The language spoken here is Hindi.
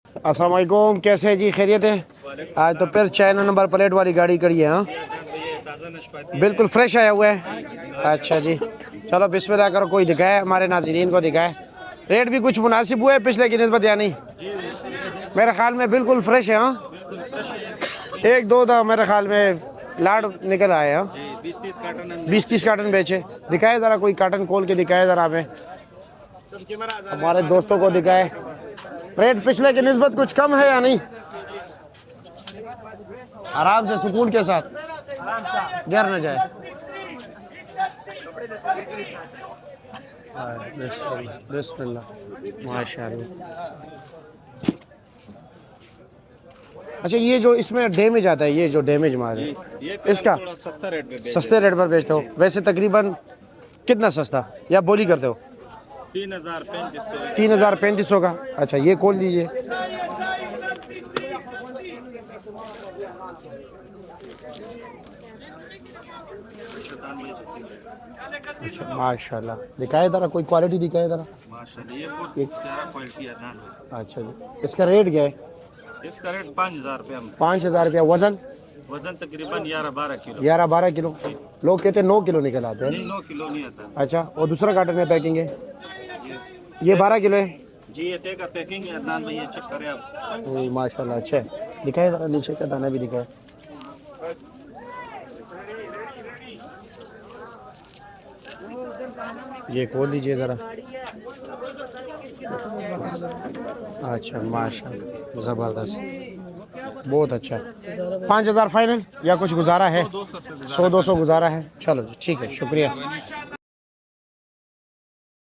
अस्सलाम वालेकुम, कैसे है जी, खैरियत है? आज तो फिर चाइना नंबर प्लेट वाली गाड़ी करी है। हाँ, बिल्कुल फ्रेश आया हुआ है। अच्छा जी, चलो बिस्मिल्लाह करो, कोई दिखाए हमारे नाज़रीन को, दिखाए। रेट भी कुछ मुनासिब हुआ है पिछले की निस्बत या नहीं? मेरे ख्याल में बिल्कुल फ्रेश है। हाँ, एक दो था मेरे ख्याल में लाड निकल आए। हाँ, 20-30 कार्टन बेचे। दिखाए ज़रा, कोई कार्टन खोल के दिखाए ज़रा हमें, हमारे दोस्तों को दिखाए। रेट पिछले की निस्बत कुछ कम है या नहीं? आराम से सुकून के साथ, गिर न जाए। बिस्मिल्लाह, माशाअल्लाह। अच्छा, ये जो इसमें डैमेज आता है, ये जो डैमेज माल है, इसका सस्ते रेट पर बेचते हो? वैसे तकरीबन कितना सस्ता, या बोली करते हो? 3,000-3,500 का। अच्छा, ये खोल दीजिए। अच्छा, माशाल्लाह। दिखाए ज़रा, कोई क्वालिटी दिखाए ज़रा। अच्छा जी, इसका रेट क्या है? इसका रेट 5,000 रुपया। 5,000 रुपया। वजन? वजन तकरीबन 11-12 किलो। 11-12 किलो। लोग कहते हैं 9 किलो निकल आते हैं। नहीं, 9 किलो नहीं आता। अच्छा, और दूसरा कार्टन में पैकिंग है, ये 12 किलो है जी। ये तेगा पैकिंग है अदनान भाई, ये चेक करें आप। माशाल्लाह। अच्छा है, दिखाए ज़रा, नीचे का दाना भी दिखाए। ये खोल दीजिए ज़रा। अच्छा, माशाल्लाह, ज़बरदस्त, बहुत अच्छा। 5,000 फाइनल या कुछ गुजारा है? 100-200 गुजारा है। चलो जी, ठीक है, शुक्रिया।